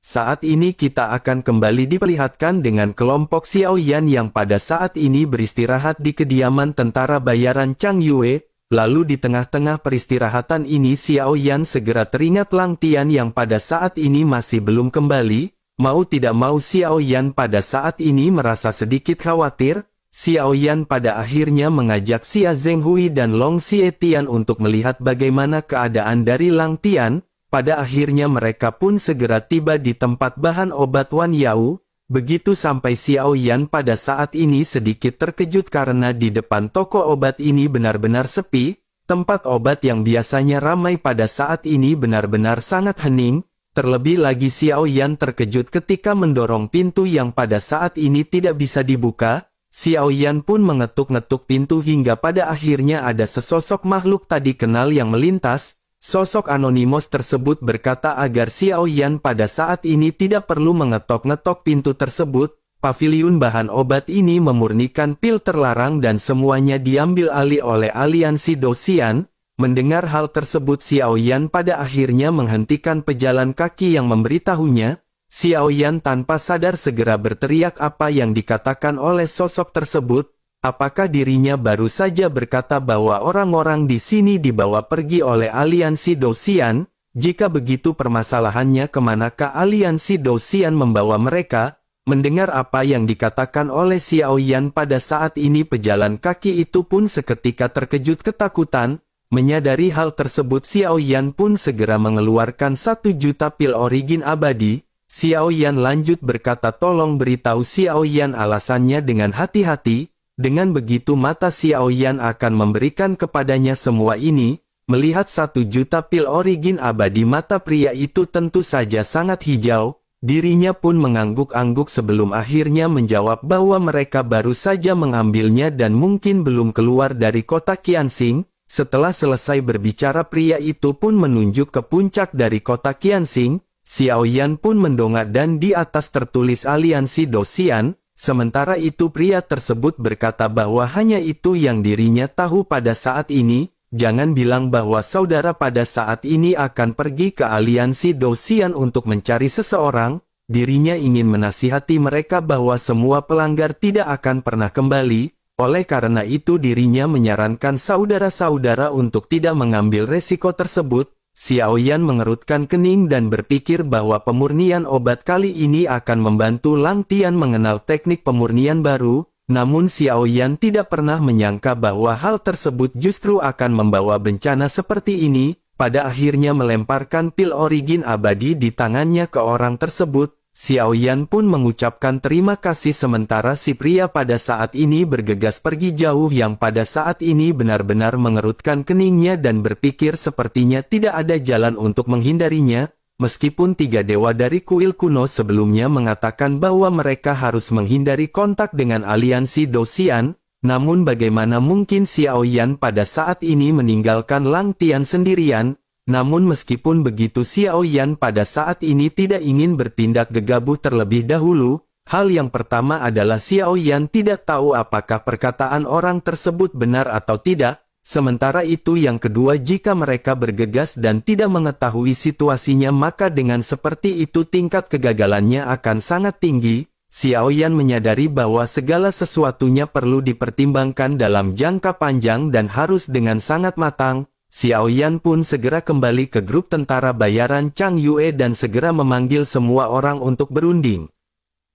Saat ini kita akan kembali diperlihatkan dengan kelompok Xiao Yan yang pada saat ini beristirahat di kediaman tentara bayaran Chang Yue. Lalu di tengah-tengah peristirahatan ini Xiao Yan segera teringat Lang Tian yang pada saat ini masih belum kembali. Mau tidak mau Xiao Yan pada saat ini merasa sedikit khawatir. Xiao Yan pada akhirnya mengajak Xia Zhenghui dan Long Xietian untuk melihat bagaimana keadaan dari Lang Tian. Pada akhirnya mereka pun segera tiba di tempat bahan obat Wan Yao. Begitu sampai Xiao Yan pada saat ini sedikit terkejut karena di depan toko obat ini benar-benar sepi. Tempat obat yang biasanya ramai pada saat ini benar-benar sangat hening. Terlebih lagi Xiao Yan terkejut ketika mendorong pintu yang pada saat ini tidak bisa dibuka. Xiao Yan pun mengetuk-ngetuk pintu hingga pada akhirnya ada sesosok makhluk tadi kenal yang melintas. Sosok anonimos tersebut berkata agar Xiao Yan pada saat ini tidak perlu mengetok-ngetok pintu tersebut. Paviliun bahan obat ini memurnikan pil terlarang dan semuanya diambil alih oleh aliansi Dosian. Mendengar hal tersebut Xiao Yan pada akhirnya menghentikan pejalan kaki yang memberitahunya. Xiao Yan tanpa sadar segera berteriak apa yang dikatakan oleh sosok tersebut. Apakah dirinya baru saja berkata bahwa orang-orang di sini dibawa pergi oleh aliansi Dosian? Jika begitu permasalahannya kemanakah aliansi Dosian membawa mereka? Mendengar apa yang dikatakan oleh Xiao Yan pada saat ini pejalan kaki itu pun seketika terkejut ketakutan. Menyadari hal tersebut Xiao Yan pun segera mengeluarkan 1 juta pil origin abadi. Xiao Yan lanjut berkata tolong beritahu Xiao Yan alasannya dengan hati-hati. Dengan begitu mata Xiao Yan akan memberikan kepadanya semua ini. Melihat 1 juta pil origin abadi mata pria itu tentu saja sangat hijau. Dirinya pun mengangguk-angguk sebelum akhirnya menjawab bahwa mereka baru saja mengambilnya dan mungkin belum keluar dari kota Qianxing. Setelah selesai berbicara pria itu pun menunjuk ke puncak dari kota Qianxing. Xiao Yan pun mendongak dan di atas tertulis aliansi Dosian. Sementara itu pria tersebut berkata bahwa hanya itu yang dirinya tahu pada saat ini. Jangan bilang bahwa saudara pada saat ini akan pergi ke aliansi Dosian untuk mencari seseorang. Dirinya ingin menasihati mereka bahwa semua pelanggar tidak akan pernah kembali. Oleh karena itu dirinya menyarankan saudara-saudara untuk tidak mengambil resiko tersebut. Xiao Yan mengerutkan kening dan berpikir bahwa pemurnian obat kali ini akan membantu Lang Tian mengenal teknik pemurnian baru. Namun Xiao Yan tidak pernah menyangka bahwa hal tersebut justru akan membawa bencana seperti ini. Pada akhirnya melemparkan pil origin abadi di tangannya ke orang tersebut. Xiao Yan pun mengucapkan terima kasih sementara si pria pada saat ini bergegas pergi jauh yang pada saat ini benar-benar mengerutkan keningnya dan berpikir sepertinya tidak ada jalan untuk menghindarinya. Meskipun 3 dewa dari kuil kuno sebelumnya mengatakan bahwa mereka harus menghindari kontak dengan aliansi Dosian, namun bagaimana mungkin Xiao Yan pada saat ini meninggalkan Lang Tian sendirian? Namun meskipun begitu Xiao Yan pada saat ini tidak ingin bertindak gegabah terlebih dahulu. Hal yang pertama adalah Xiao Yan tidak tahu apakah perkataan orang tersebut benar atau tidak. Sementara itu yang kedua jika mereka bergegas dan tidak mengetahui situasinya maka dengan seperti itu tingkat kegagalannya akan sangat tinggi. Xiao Yan menyadari bahwa segala sesuatunya perlu dipertimbangkan dalam jangka panjang dan harus dengan sangat matang. Xiao Yan pun segera kembali ke grup tentara bayaran Chang Yue dan segera memanggil semua orang untuk berunding.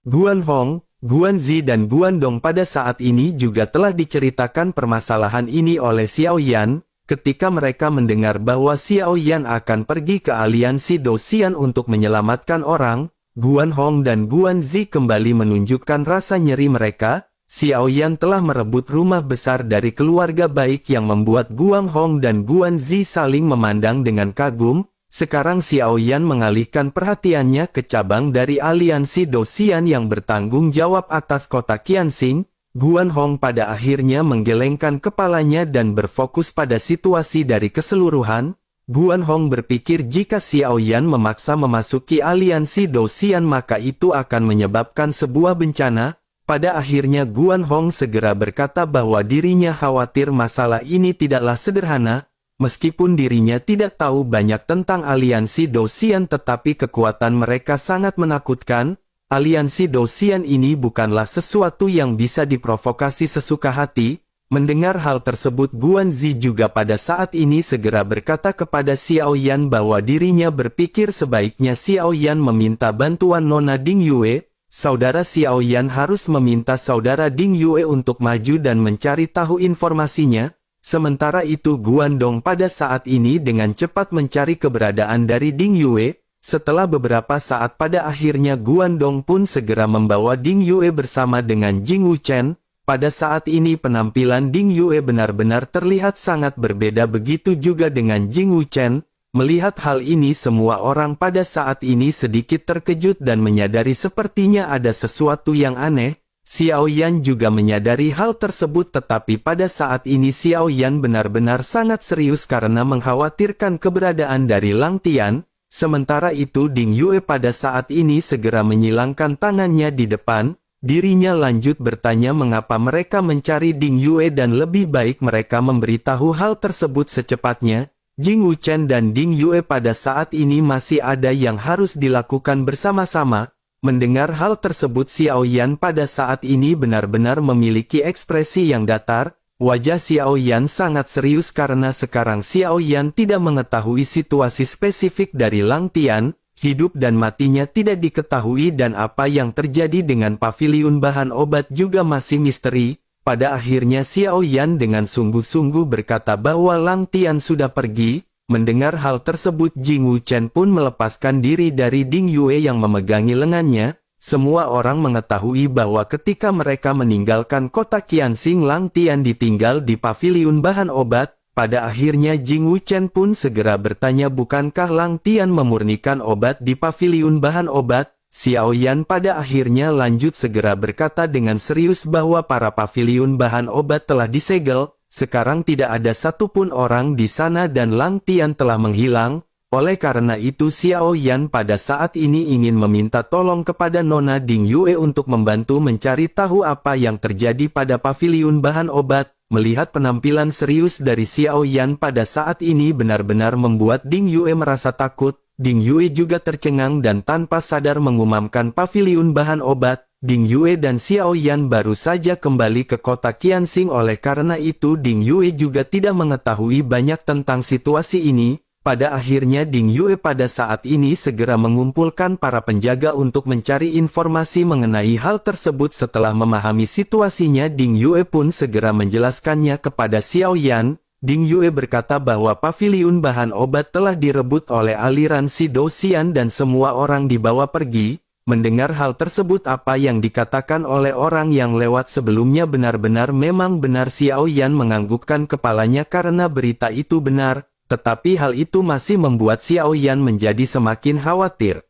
Guan Hong, Guan Zi dan Guan Dong pada saat ini juga telah diceritakan permasalahan ini oleh Xiao Yan. Ketika mereka mendengar bahwa Xiao Yan akan pergi ke aliansi Dosian untuk menyelamatkan orang, Guan Hong dan Guan Zi kembali menunjukkan rasa nyeri mereka. Xiao Yan telah merebut rumah besar dari keluarga baik yang membuat Guan Hong dan Guan Zi saling memandang dengan kagum. Sekarang Xiao Yan mengalihkan perhatiannya ke cabang dari aliansi Dosian yang bertanggung jawab atas kota Qianxing. Guan Hong pada akhirnya menggelengkan kepalanya dan berfokus pada situasi dari keseluruhan. Guan Hong berpikir jika Xiao Yan memaksa memasuki aliansi Dosian maka itu akan menyebabkan sebuah bencana. Pada akhirnya Guan Hong segera berkata bahwa dirinya khawatir masalah ini tidaklah sederhana. Meskipun dirinya tidak tahu banyak tentang aliansi Dosian tetapi kekuatan mereka sangat menakutkan. Aliansi Dosian ini bukanlah sesuatu yang bisa diprovokasi sesuka hati. Mendengar hal tersebut Guan Zi juga pada saat ini segera berkata kepada Xiao Yan bahwa dirinya berpikir sebaiknya Xiao Yan meminta bantuan Nona Ding Yue. Saudara Xiao Yan harus meminta saudara Ding Yue untuk maju dan mencari tahu informasinya. Sementara itu Guandong pada saat ini dengan cepat mencari keberadaan dari Ding Yue. Setelah beberapa saat pada akhirnya Guandong pun segera membawa Ding Yue bersama dengan Jing Wuchen. Pada saat ini penampilan Ding Yue benar-benar terlihat sangat berbeda, begitu juga dengan Jing Wuchen. Melihat hal ini semua orang pada saat ini sedikit terkejut dan menyadari sepertinya ada sesuatu yang aneh. Xiao Yan juga menyadari hal tersebut tetapi pada saat ini Xiao Yan benar-benar sangat serius karena mengkhawatirkan keberadaan dari Lang Tian. Sementara itu Ding Yue pada saat ini segera menyilangkan tangannya di depan. Dirinya lanjut bertanya mengapa mereka mencari Ding Yue dan lebih baik mereka memberitahu hal tersebut secepatnya. Jing Wuchen dan Ding Yue pada saat ini masih ada yang harus dilakukan bersama-sama. Mendengar hal tersebut Xiao Yan pada saat ini benar-benar memiliki ekspresi yang datar. Wajah Xiao Yan sangat serius karena sekarang Xiao Yan tidak mengetahui situasi spesifik dari Lang Tian. Hidup dan matinya tidak diketahui dan apa yang terjadi dengan paviliun bahan obat juga masih misteri. Pada akhirnya Xiao Yan dengan sungguh-sungguh berkata bahwa Lang Tian sudah pergi. Mendengar hal tersebut Jing Wuchen pun melepaskan diri dari Ding Yue yang memegangi lengannya. Semua orang mengetahui bahwa ketika mereka meninggalkan kota Qianxing Lang Tian ditinggal di paviliun bahan obat. Pada akhirnya Jing Wuchen pun segera bertanya bukankah Lang Tian memurnikan obat di paviliun bahan obat? Xiao Yan pada akhirnya lanjut segera berkata dengan serius bahwa para paviliun bahan obat telah disegel. Sekarang tidak ada satupun orang di sana dan Lang Tian telah menghilang. Oleh karena itu Xiao Yan pada saat ini ingin meminta tolong kepada Nona Ding Yue untuk membantu mencari tahu apa yang terjadi pada paviliun bahan obat. Melihat penampilan serius dari Xiao Yan pada saat ini benar-benar membuat Ding Yue merasa takut. Ding Yue juga tercengang dan tanpa sadar mengumamkan paviliun bahan obat. Ding Yue dan Xiao Yan baru saja kembali ke kota Qianxing, oleh karena itu Ding Yue juga tidak mengetahui banyak tentang situasi ini. Pada akhirnya Ding Yue pada saat ini segera mengumpulkan para penjaga untuk mencari informasi mengenai hal tersebut. Setelah memahami situasinya Ding Yue pun segera menjelaskannya kepada Xiao Yan. Ding Yue berkata bahwa paviliun bahan obat telah direbut oleh aliran si Dosian dan semua orang dibawa pergi. Mendengar hal tersebut apa yang dikatakan oleh orang yang lewat sebelumnya benar-benar memang benar. Xiao Yan menganggukkan kepalanya karena berita itu benar, tetapi hal itu masih membuat Xiao Yan menjadi semakin khawatir.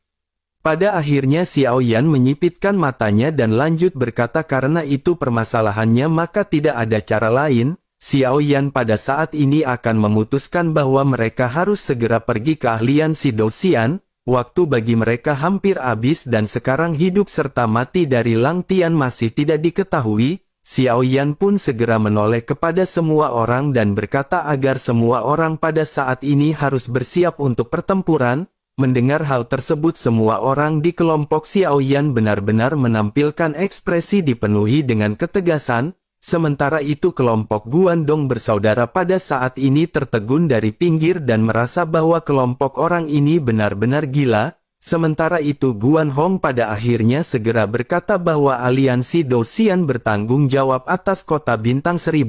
Pada akhirnya Xiao Yan menyipitkan matanya dan lanjut berkata karena itu permasalahannya maka tidak ada cara lain. Xiao Yan pada saat ini akan memutuskan bahwa mereka harus segera pergi ke ahlian si Dosian. Waktu bagi mereka hampir habis dan sekarang hidup serta mati dari Lang Tian masih tidak diketahui. Xiao Yan pun segera menoleh kepada semua orang dan berkata agar semua orang pada saat ini harus bersiap untuk pertempuran. Mendengar hal tersebut semua orang di kelompok Xiao Yan benar-benar menampilkan ekspresi dipenuhi dengan ketegasan. Sementara itu kelompok Guandong bersaudara pada saat ini tertegun dari pinggir dan merasa bahwa kelompok orang ini benar-benar gila. Sementara itu Guan Hong pada akhirnya segera berkata bahwa aliansi Dosian bertanggung jawab atas kota Bintang 1000.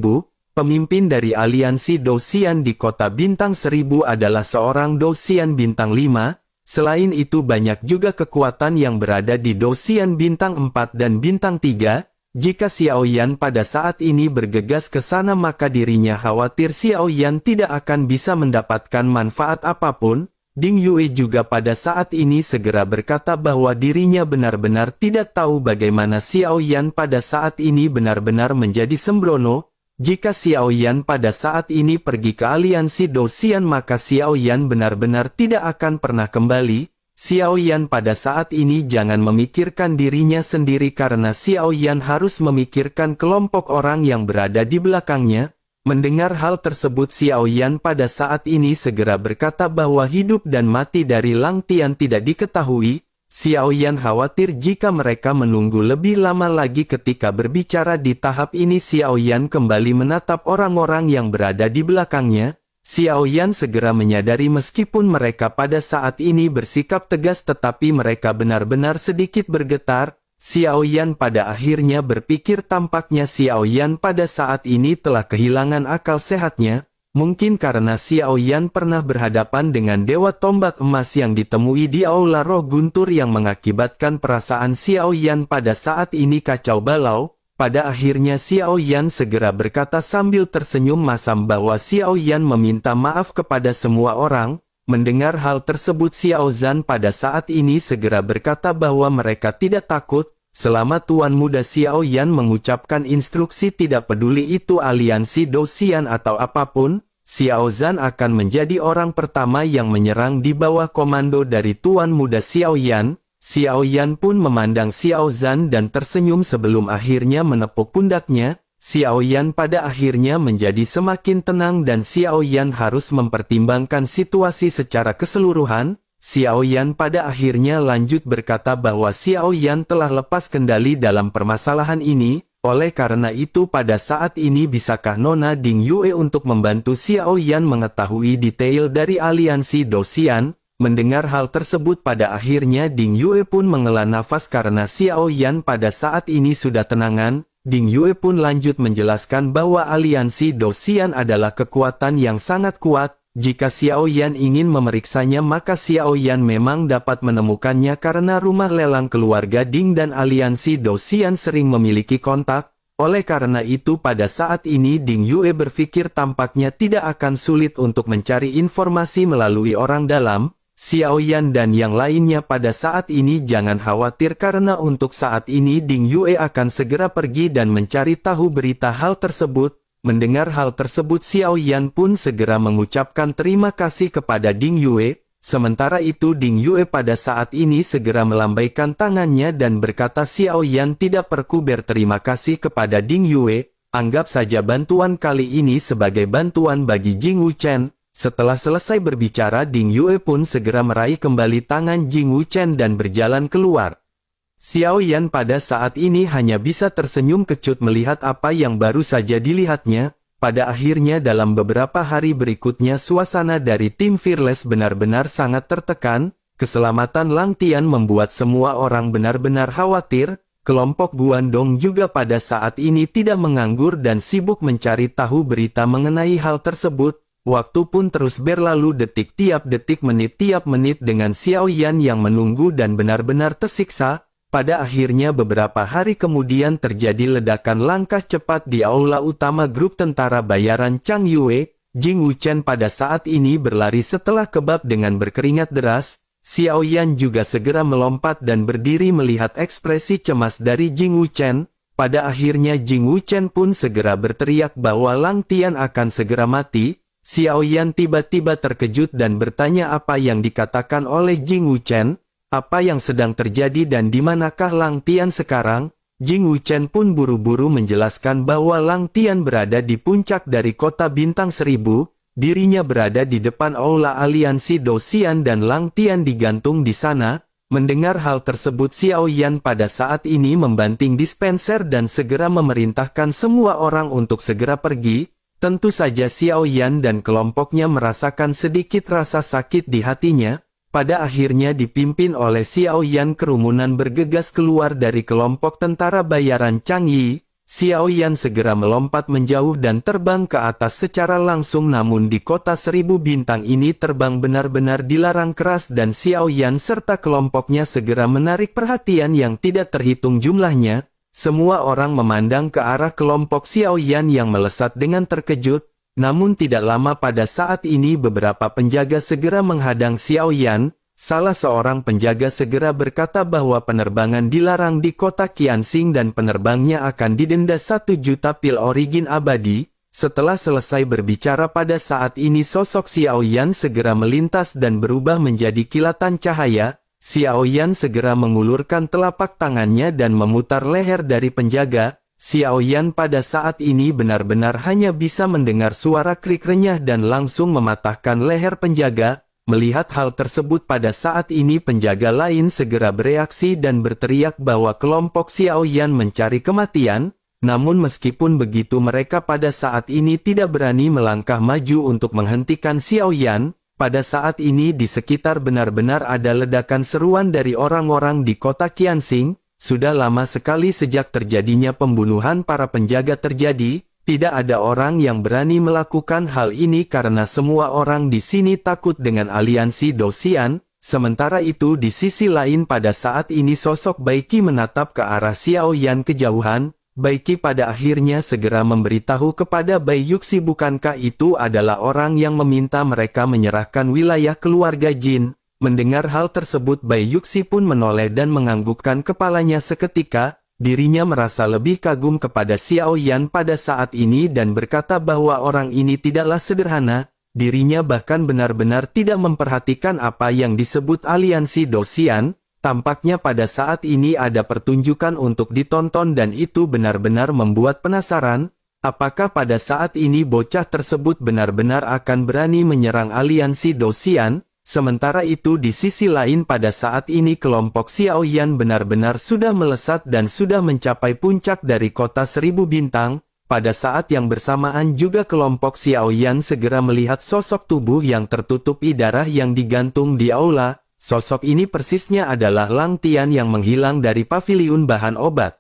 Pemimpin dari aliansi Dosian di kota Bintang 1000 adalah seorang Dosian Bintang 5. Selain itu banyak juga kekuatan yang berada di Dosian Bintang 4 dan Bintang 3. Jika Xiao Yan pada saat ini bergegas ke sana maka dirinya khawatir Xiao Yan tidak akan bisa mendapatkan manfaat apapun. Ding Yue juga pada saat ini segera berkata bahwa dirinya benar-benar tidak tahu bagaimana Xiao Yan pada saat ini benar-benar menjadi sembrono. Jika Xiao Yan pada saat ini pergi ke aliansi Dosian maka Xiao Yan benar-benar tidak akan pernah kembali. Xiao Yan pada saat ini jangan memikirkan dirinya sendiri karena Xiao Yan harus memikirkan kelompok orang yang berada di belakangnya. Mendengar hal tersebut, Xiao Yan pada saat ini segera berkata bahwa hidup dan mati dari Lang Tian tidak diketahui. Xiao Yan khawatir jika mereka menunggu lebih lama lagi. Ketika berbicara di tahap ini, Xiao Yan kembali menatap orang-orang yang berada di belakangnya. Xiao Yan segera menyadari meskipun mereka pada saat ini bersikap tegas tetapi mereka benar-benar sedikit bergetar. Xiao Yan pada akhirnya berpikir tampaknya Xiao Yan pada saat ini telah kehilangan akal sehatnya. Mungkin karena Xiao Yan pernah berhadapan dengan Dewa Tombak Emas yang ditemui di Aula Roh Guntur yang mengakibatkan perasaan Xiao Yan pada saat ini kacau balau. Pada akhirnya Xiao Yan segera berkata sambil tersenyum masam bahwa Xiao Yan meminta maaf kepada semua orang. Mendengar hal tersebut, Xiao Zhan pada saat ini segera berkata bahwa mereka tidak takut. Selama Tuan Muda Xiao Yan mengucapkan instruksi, tidak peduli itu aliansi Dosian atau apapun, Xiao Zhan akan menjadi orang pertama yang menyerang di bawah komando dari Tuan Muda Xiao Yan. Xiao Yan pun memandang Xiao Zhan dan tersenyum sebelum akhirnya menepuk pundaknya. Xiao Yan pada akhirnya menjadi semakin tenang dan Xiao Yan harus mempertimbangkan situasi secara keseluruhan. Xiao Yan pada akhirnya lanjut berkata bahwa Xiao Yan telah lepas kendali dalam permasalahan ini. Oleh karena itu pada saat ini bisakah Nona Ding Yue untuk membantu Xiao Yan mengetahui detail dari aliansi Dosian? Mendengar hal tersebut pada akhirnya Ding Yue pun menghela nafas karena Xiao Yan pada saat ini sudah tenangan. Ding Yue pun lanjut menjelaskan bahwa aliansi Dosian adalah kekuatan yang sangat kuat. Jika Xiao Yan ingin memeriksanya maka Xiao Yan memang dapat menemukannya karena rumah lelang keluarga Ding dan aliansi Dosian sering memiliki kontak. Oleh karena itu pada saat ini Ding Yue berpikir tampaknya tidak akan sulit untuk mencari informasi melalui orang dalam. Xiao Yan dan yang lainnya pada saat ini jangan khawatir karena untuk saat ini Ding Yue akan segera pergi dan mencari tahu berita hal tersebut. Mendengar hal tersebut Xiao Yan pun segera mengucapkan terima kasih kepada Ding Yue. Sementara itu Ding Yue pada saat ini segera melambaikan tangannya dan berkata Xiao Yan tidak perlu berterima kasih kepada Ding Yue. Anggap saja bantuan kali ini sebagai bantuan bagi Jing Wuchen. Setelah selesai berbicara Ding Yue pun segera meraih kembali tangan Jing Wuchen dan berjalan keluar. Xiao Yan pada saat ini hanya bisa tersenyum kecut melihat apa yang baru saja dilihatnya. Pada akhirnya dalam beberapa hari berikutnya suasana dari tim Fearless benar-benar sangat tertekan. Keselamatan Lang Tian membuat semua orang benar-benar khawatir. Kelompok Guandong juga pada saat ini tidak menganggur dan sibuk mencari tahu berita mengenai hal tersebut. Waktu pun terus berlalu detik tiap detik menit tiap menit dengan Xiao Yan yang menunggu dan benar-benar tersiksa. Pada akhirnya beberapa hari kemudian terjadi ledakan langkah cepat di aula utama grup tentara bayaran Chang Yue. Jing Wuchen pada saat ini berlari setelah kebab dengan berkeringat deras. Xiao Yan juga segera melompat dan berdiri melihat ekspresi cemas dari Jing Wuchen. Pada akhirnya Jing Wuchen pun segera berteriak bahwa Lang Tian akan segera mati. Xiao Yan tiba-tiba terkejut dan bertanya apa yang dikatakan oleh Jing Wuchen, apa yang sedang terjadi dan di manakah Lang Tian sekarang. Jing Wuchen pun buru-buru menjelaskan bahwa Lang Tian berada di puncak dari kota Bintang 1000, dirinya berada di depan aula aliansi Dosian dan Lang Tian digantung di sana. Mendengar hal tersebut Xiao Yan pada saat ini membanting dispenser dan segera memerintahkan semua orang untuk segera pergi. Tentu saja Xiao Yan dan kelompoknya merasakan sedikit rasa sakit di hatinya. Pada akhirnya dipimpin oleh Xiao Yan kerumunan bergegas keluar dari kelompok tentara bayaran Chang Yi. Xiao Yan segera melompat menjauh dan terbang ke atas secara langsung namun di kota 1000 bintang ini terbang benar-benar dilarang keras dan Xiao Yan serta kelompoknya segera menarik perhatian yang tidak terhitung jumlahnya. Semua orang memandang ke arah kelompok Xiao Yan yang melesat dengan terkejut, namun tidak lama pada saat ini beberapa penjaga segera menghadang Xiao Yan. Salah seorang penjaga segera berkata bahwa penerbangan dilarang di kota Qianxing dan penerbangnya akan didenda 1 juta pil origin abadi. Setelah selesai berbicara pada saat ini sosok Xiao Yan segera melintas dan berubah menjadi kilatan cahaya. Xiao Yan segera mengulurkan telapak tangannya dan memutar leher dari penjaga. Xiao Yan pada saat ini benar-benar hanya bisa mendengar suara krik renyah dan langsung mematahkan leher penjaga. Melihat hal tersebut pada saat ini penjaga lain segera bereaksi dan berteriak bahwa kelompok Xiao Yan mencari kematian. Namun meskipun begitu mereka pada saat ini tidak berani melangkah maju untuk menghentikan Xiao Yan. Pada saat ini di sekitar benar-benar ada ledakan seruan dari orang-orang di kota Qianxing. Sudah lama sekali sejak terjadinya pembunuhan para penjaga terjadi, tidak ada orang yang berani melakukan hal ini karena semua orang di sini takut dengan aliansi Dosian. Sementara itu di sisi lain pada saat ini sosok Baiki menatap ke arah Xiao Yan kejauhan. Baiki pada akhirnya segera memberitahu kepada Bai Yuxi bukankah itu adalah orang yang meminta mereka menyerahkan wilayah keluarga Jin. Mendengar hal tersebut Bai Yuxi pun menoleh dan menganggukkan kepalanya seketika. Dirinya merasa lebih kagum kepada Xiao Yan pada saat ini dan berkata bahwa orang ini tidaklah sederhana. Dirinya bahkan benar-benar tidak memperhatikan apa yang disebut aliansi Dosian. Tampaknya pada saat ini ada pertunjukan untuk ditonton dan itu benar-benar membuat penasaran. Apakah pada saat ini bocah tersebut benar-benar akan berani menyerang aliansi Dosian? Sementara itu di sisi lain pada saat ini kelompok Xiao Yan benar-benar sudah melesat dan sudah mencapai puncak dari kota 1000 bintang. Pada saat yang bersamaan juga kelompok Xiao Yan segera melihat sosok tubuh yang tertutupi darah yang digantung di aula. Sosok ini persisnya adalah Lang Tian yang menghilang dari paviliun bahan obat.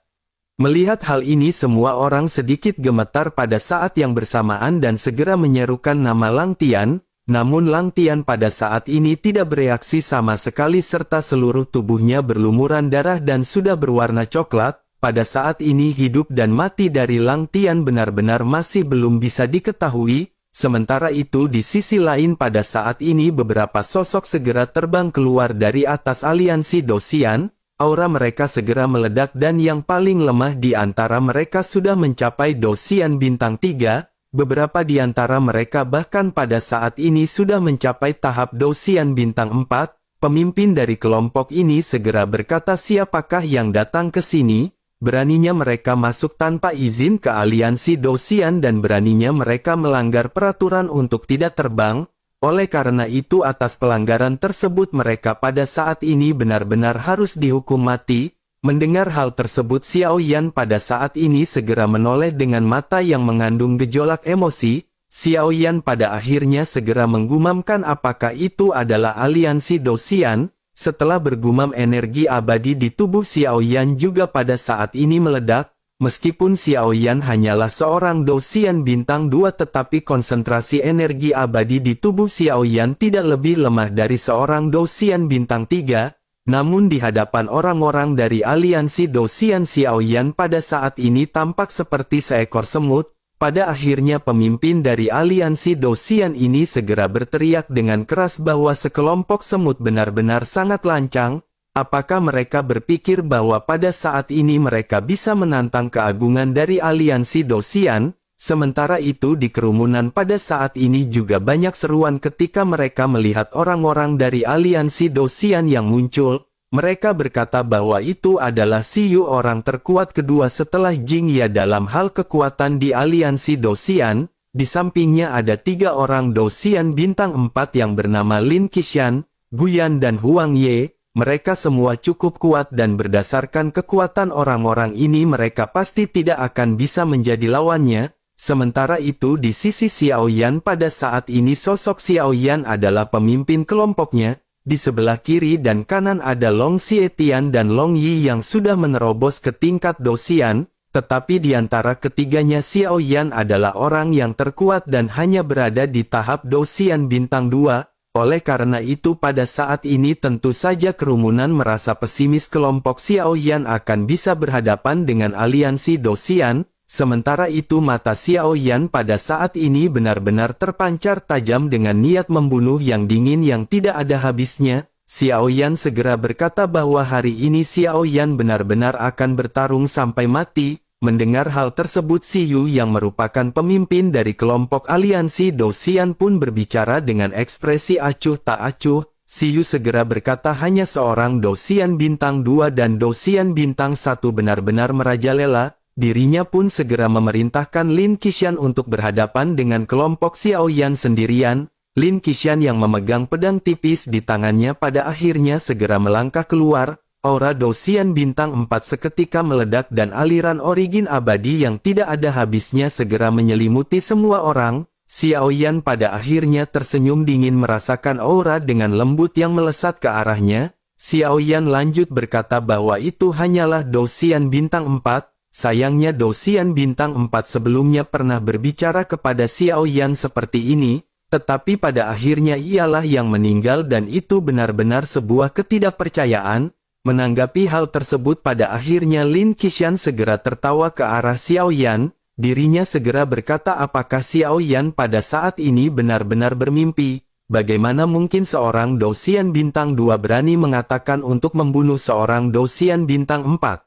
Melihat hal ini semua orang sedikit gemetar pada saat yang bersamaan dan segera menyerukan nama Lang Tian. Namun Lang Tian pada saat ini tidak bereaksi sama sekali serta seluruh tubuhnya berlumuran darah dan sudah berwarna coklat. Pada saat ini hidup dan mati dari Lang Tian benar-benar masih belum bisa diketahui. Sementara itu di sisi lain pada saat ini beberapa sosok segera terbang keluar dari atas aliansi Dosian. Aura mereka segera meledak dan yang paling lemah di antara mereka sudah mencapai Dosian bintang 3. Beberapa di antara mereka bahkan pada saat ini sudah mencapai tahap Dosian bintang 4. Pemimpin dari kelompok ini segera berkata siapakah yang datang ke sini? Beraninya mereka masuk tanpa izin ke aliansi Dosian dan beraninya mereka melanggar peraturan untuk tidak terbang. Oleh karena itu atas pelanggaran tersebut mereka pada saat ini benar-benar harus dihukum mati. Mendengar hal tersebut Xiao Yan pada saat ini segera menoleh dengan mata yang mengandung gejolak emosi. Xiao Yan pada akhirnya segera menggumamkan apakah itu adalah aliansi Dosian. Setelah bergumam energi abadi di tubuh Xiao Yan juga pada saat ini meledak. Meskipun Xiao Yan hanyalah seorang Dosian bintang 2 tetapi konsentrasi energi abadi di tubuh Xiao Yan tidak lebih lemah dari seorang Dosian bintang 3. Namun di hadapan orang-orang dari aliansi Dosian Xiao Yan pada saat ini tampak seperti seekor semut. Pada akhirnya pemimpin dari aliansi Dosian ini segera berteriak dengan keras bahwa sekelompok semut benar-benar sangat lancang. Apakah mereka berpikir bahwa pada saat ini mereka bisa menantang keagungan dari aliansi Dosian? Sementara itu di kerumunan pada saat ini juga banyak seruan ketika mereka melihat orang-orang dari aliansi Dosian yang muncul. Mereka berkata bahwa itu adalah Xiyu orang terkuat kedua setelah Jingya dalam hal kekuatan di aliansi Dosian. Di sampingnya ada 3 orang Dosian bintang 4 yang bernama Lin Qishan, Guyan dan Huang Ye. Mereka semua cukup kuat dan berdasarkan kekuatan orang-orang ini mereka pasti tidak akan bisa menjadi lawannya. Sementara itu di sisi Xiao Yan pada saat ini sosok Xiao Yan adalah pemimpin kelompoknya. Di sebelah kiri dan kanan ada Long Xietian dan Long Yi yang sudah menerobos ke tingkat Dosian. Tetapi di antara ketiganya Xiao Yan adalah orang yang terkuat dan hanya berada di tahap Dosian bintang 2. Oleh karena itu pada saat ini tentu saja kerumunan merasa pesimis kelompok Xiao Yan akan bisa berhadapan dengan aliansi Dosian. Sementara itu mata Xiao Yan pada saat ini benar-benar terpancar tajam dengan niat membunuh yang dingin yang tidak ada habisnya. Xiao Yan segera berkata bahwa hari ini Xiao Yan benar-benar akan bertarung sampai mati. Mendengar hal tersebut Xiyu yang merupakan pemimpin dari kelompok aliansi Dosian pun berbicara dengan ekspresi acuh tak acuh. Xiyu segera berkata hanya seorang Dosian bintang 2 dan Dosian bintang 1 benar-benar merajalela. dirinya pun segera memerintahkan Lin Qishan untuk berhadapan dengan kelompok Xiao Yan sendirian. Lin Qishan yang memegang pedang tipis di tangannya pada akhirnya segera melangkah keluar. Aura Dosian bintang 4 seketika meledak dan aliran origin abadi yang tidak ada habisnya segera menyelimuti semua orang. Xiao Yan pada akhirnya tersenyum dingin merasakan aura dengan lembut yang melesat ke arahnya. Xiao Yan lanjut berkata bahwa itu hanyalah Dosian bintang 4. Sayangnya Dosian bintang 4 sebelumnya pernah berbicara kepada Xiao Yan seperti ini, tetapi pada akhirnya ialah yang meninggal dan itu benar-benar sebuah ketidakpercayaan. Menanggapi hal tersebut pada akhirnya Lin Qishan segera tertawa ke arah Xiao Yan. Dirinya segera berkata apakah Xiao Yan pada saat ini benar-benar bermimpi. Bagaimana mungkin seorang Dosian bintang 2 berani mengatakan untuk membunuh seorang Dosian bintang 4?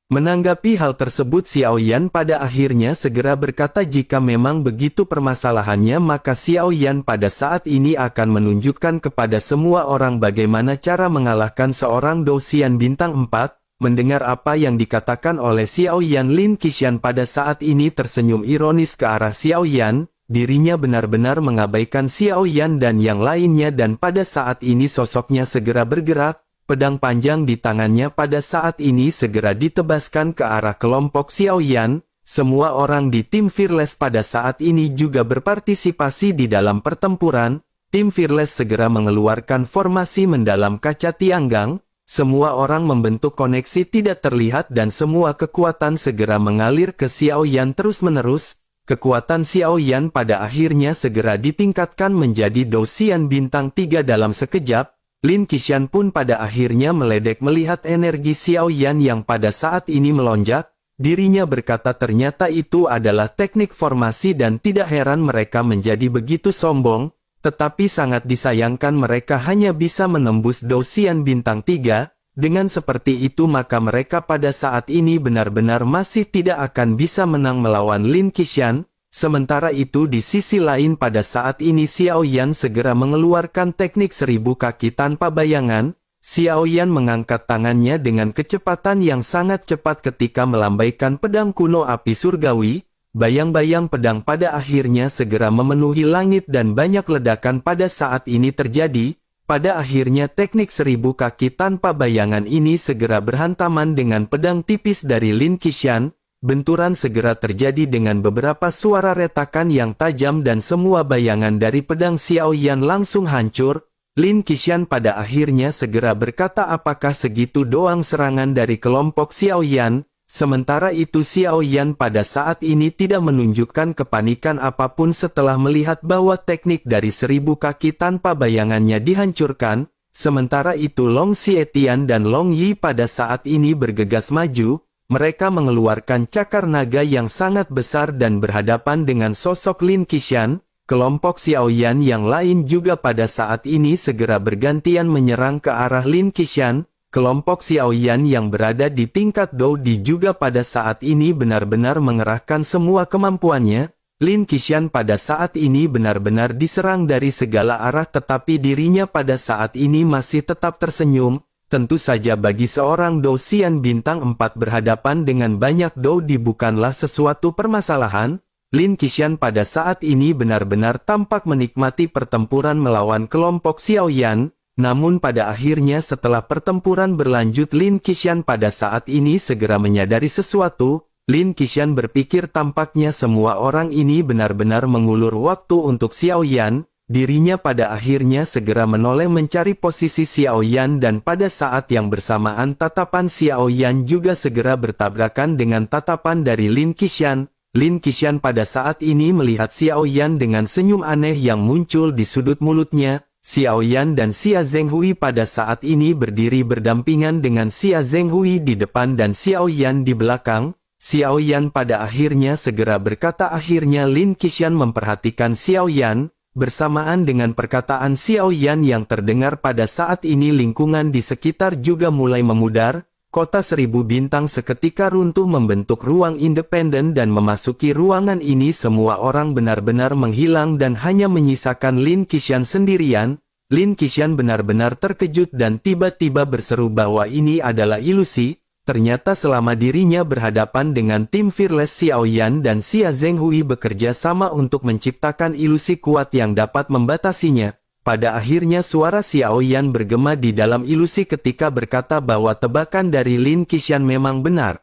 Menanggapi hal tersebut Xiao Yan pada akhirnya segera berkata jika memang begitu permasalahannya maka Xiao Yan pada saat ini akan menunjukkan kepada semua orang bagaimana cara mengalahkan seorang Dosian bintang 4. Mendengar apa yang dikatakan oleh Xiao Yan, Lin Qishan pada saat ini tersenyum ironis ke arah Xiao Yan. Dirinya benar-benar mengabaikan Xiao Yan dan yang lainnya dan pada saat ini sosoknya segera bergerak. Pedang panjang di tangannya pada saat ini segera ditebaskan ke arah kelompok Xiao Yan. Semua orang di tim Fearless pada saat ini juga berpartisipasi di dalam pertempuran. Tim Fearless segera mengeluarkan formasi mendalam kaca tianggang. Semua orang membentuk koneksi tidak terlihat dan semua kekuatan segera mengalir ke Xiao Yan terus-menerus. Kekuatan Xiao Yan pada akhirnya segera ditingkatkan menjadi Dosian bintang 3 dalam sekejap. Lin Qishan pun pada akhirnya meledek melihat energi Xiao Yan yang pada saat ini melonjak. Dirinya berkata ternyata itu adalah teknik formasi dan tidak heran mereka menjadi begitu sombong. Tetapi sangat disayangkan mereka hanya bisa menembus Dosian bintang 3. Dengan seperti itu maka mereka pada saat ini benar-benar masih tidak akan bisa menang melawan Lin Qishan. Sementara itu di sisi lain pada saat ini Xiao Yan segera mengeluarkan teknik 1000 kaki tanpa bayangan. Xiao Yan mengangkat tangannya dengan kecepatan yang sangat cepat ketika melambaikan pedang kuno api surgawi. Bayang-bayang pedang pada akhirnya segera memenuhi langit dan banyak ledakan pada saat ini terjadi. Pada akhirnya teknik 1000 kaki tanpa bayangan ini segera berhantaman dengan pedang tipis dari Lin Qishan. Benturan segera terjadi dengan beberapa suara retakan yang tajam dan semua bayangan dari pedang Xiao Yan langsung hancur. Lin Qishan pada akhirnya segera berkata apakah segitu doang serangan dari kelompok Xiao Yan. Sementara itu Xiao Yan pada saat ini tidak menunjukkan kepanikan apapun setelah melihat bahwa teknik dari 1000 kaki tanpa bayangannya dihancurkan. Sementara itu Long Xietian dan Long Yi pada saat ini bergegas maju. Mereka mengeluarkan cakar naga yang sangat besar dan berhadapan dengan sosok Lin Qishan. Kelompok Xiao Yan yang lain juga pada saat ini segera bergantian menyerang ke arah Lin Qishan. Kelompok Xiao Yan yang berada di tingkat Doudi juga pada saat ini benar-benar mengerahkan semua kemampuannya. Lin Qishan pada saat ini benar-benar diserang dari segala arah tetapi dirinya pada saat ini masih tetap tersenyum. Tentu saja bagi seorang Dosian bintang 4 berhadapan dengan banyak Doudi bukanlah sesuatu permasalahan. Lin Qishan pada saat ini benar-benar tampak menikmati pertempuran melawan kelompok Xiao Yan. Namun pada akhirnya setelah pertempuran berlanjut Lin Qishan pada saat ini segera menyadari sesuatu. Lin Qishan berpikir tampaknya semua orang ini benar-benar mengulur waktu untuk Xiao Yan. Dirinya pada akhirnya segera menoleh mencari posisi Xiao Yan dan pada saat yang bersamaan tatapan Xiao Yan juga segera bertabrakan dengan tatapan dari Lin Qishan. Lin Qishan pada saat ini melihat Xiao Yan dengan senyum aneh yang muncul di sudut mulutnya. Xiao Yan dan Xia Zhenghui pada saat ini berdiri berdampingan dengan Xia Zhenghui di depan dan Xiao Yan di belakang. Xiao Yan pada akhirnya segera berkata akhirnya Lin Qishan memperhatikan Xiao Yan. Bersamaan dengan perkataan Xiao Yan yang terdengar pada saat ini lingkungan di sekitar juga mulai memudar. Kota 1000 bintang seketika runtuh membentuk ruang independen dan memasuki ruangan ini semua orang benar-benar menghilang dan hanya menyisakan Lin Qishan sendirian. Lin Qishan benar-benar terkejut dan tiba-tiba berseru bahwa ini adalah ilusi. ternyata selama dirinya berhadapan dengan tim Fearless Xiao Yan dan Xia Zhenghui bekerja sama untuk menciptakan ilusi kuat yang dapat membatasinya. Pada akhirnya suara Xiao Yan bergema di dalam ilusi ketika berkata bahwa tebakan dari Lin Qishan memang benar.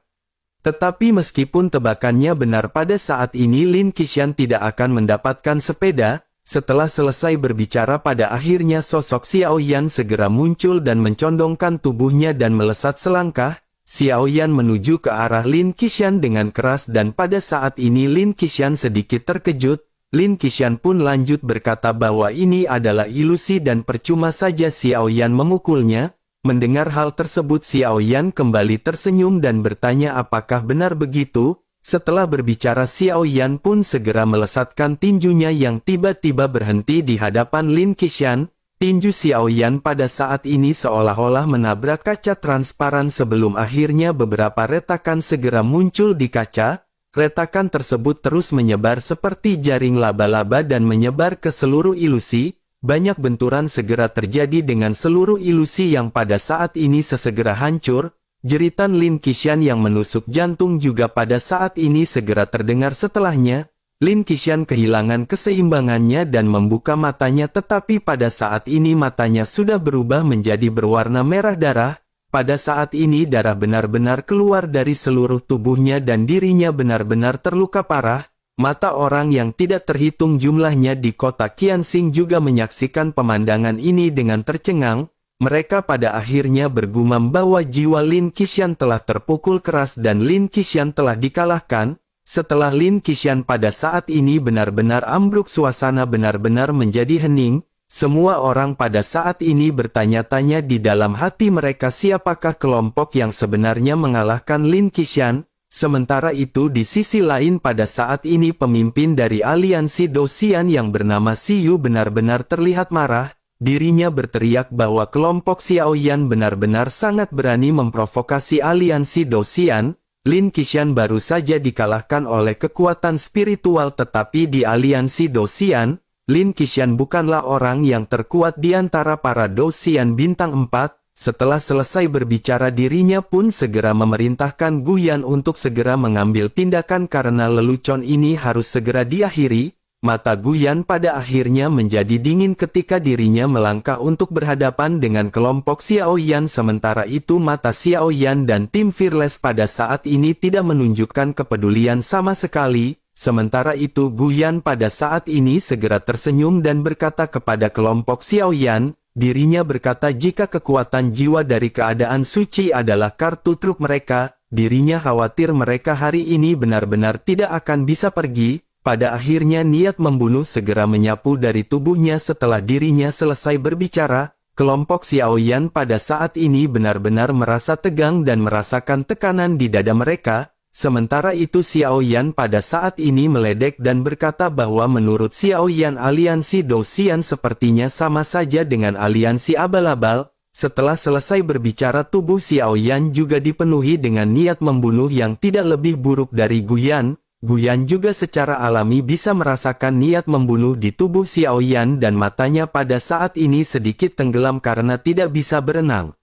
Tetapi meskipun tebakannya benar pada saat ini Lin Qishan tidak akan mendapatkan sepeda. Setelah selesai berbicara pada akhirnya sosok Xiao Yan segera muncul dan mencondongkan tubuhnya dan melesat selangkah. Xiao Yan menuju ke arah Lin Qishan dengan keras dan pada saat ini Lin Qishan sedikit terkejut. Lin Qishan pun lanjut berkata bahwa ini adalah ilusi dan percuma saja Xiao Yan memukulnya. Mendengar hal tersebut Xiao Yan kembali tersenyum dan bertanya apakah benar begitu. Setelah berbicara Xiao Yan pun segera melesatkan tinjunya yang tiba-tiba berhenti di hadapan Lin Qishan. Tinju Xiao Yan pada saat ini seolah-olah menabrak kaca transparan sebelum akhirnya beberapa retakan segera muncul di kaca. Retakan tersebut terus menyebar seperti jaring laba-laba dan menyebar ke seluruh ilusi. Banyak benturan segera terjadi dengan seluruh ilusi yang pada saat ini sesegera hancur. Jeritan Lin Qishan yang menusuk jantung juga pada saat ini segera terdengar setelahnya. Lin Qishan kehilangan keseimbangannya dan membuka matanya tetapi pada saat ini matanya sudah berubah menjadi berwarna merah darah. Pada saat ini darah benar-benar keluar dari seluruh tubuhnya dan dirinya benar-benar terluka parah. Mata orang yang tidak terhitung jumlahnya di kota Qianxing juga menyaksikan pemandangan ini dengan tercengang. Mereka pada akhirnya bergumam bahwa jiwa Lin Qishan telah terpukul keras dan Lin Qishan telah dikalahkan. Setelah Lin Qishan pada saat ini benar-benar ambruk suasana benar-benar menjadi hening. Semua orang pada saat ini bertanya-tanya di dalam hati mereka siapakah kelompok yang sebenarnya mengalahkan Lin Qishan. Sementara itu di sisi lain pada saat ini pemimpin dari aliansi Dosian yang bernama Xiu benar-benar terlihat marah. Dirinya berteriak bahwa kelompok Xiao Yan benar-benar sangat berani memprovokasi aliansi Dosian. Lin Qishan baru saja dikalahkan oleh kekuatan spiritual tetapi di aliansi Dosian, Lin Qishan bukanlah orang yang terkuat di antara para Dosian bintang 4. Setelah selesai berbicara dirinya pun segera memerintahkan Guyan untuk segera mengambil tindakan karena lelucon ini harus segera diakhiri. Mata Guyan pada akhirnya menjadi dingin ketika dirinya melangkah untuk berhadapan dengan kelompok Xiao Yan. Sementara itu mata Xiao Yan dan tim Fearless pada saat ini tidak menunjukkan kepedulian sama sekali. Sementara itu Guyan pada saat ini segera tersenyum dan berkata kepada kelompok Xiao Yan. Dirinya berkata jika kekuatan jiwa dari keadaan suci adalah kartu truk mereka, dirinya khawatir mereka hari ini benar-benar tidak akan bisa pergi. Pada akhirnya niat membunuh segera menyapu dari tubuhnya setelah dirinya selesai berbicara. Kelompok Xiao Yan pada saat ini benar-benar merasa tegang dan merasakan tekanan di dada mereka. Sementara itu Xiao Yan pada saat ini meledek dan berkata bahwa menurut Xiao Yan aliansi Dosian sepertinya sama saja dengan aliansi abal-abal. Setelah selesai berbicara tubuh Xiao Yan juga dipenuhi dengan niat membunuh yang tidak lebih buruk dari Guyan. Guyan juga secara alami bisa merasakan niat membunuh di tubuh Xiao Yan dan matanya pada saat ini sedikit tenggelam karena tidak bisa berenang.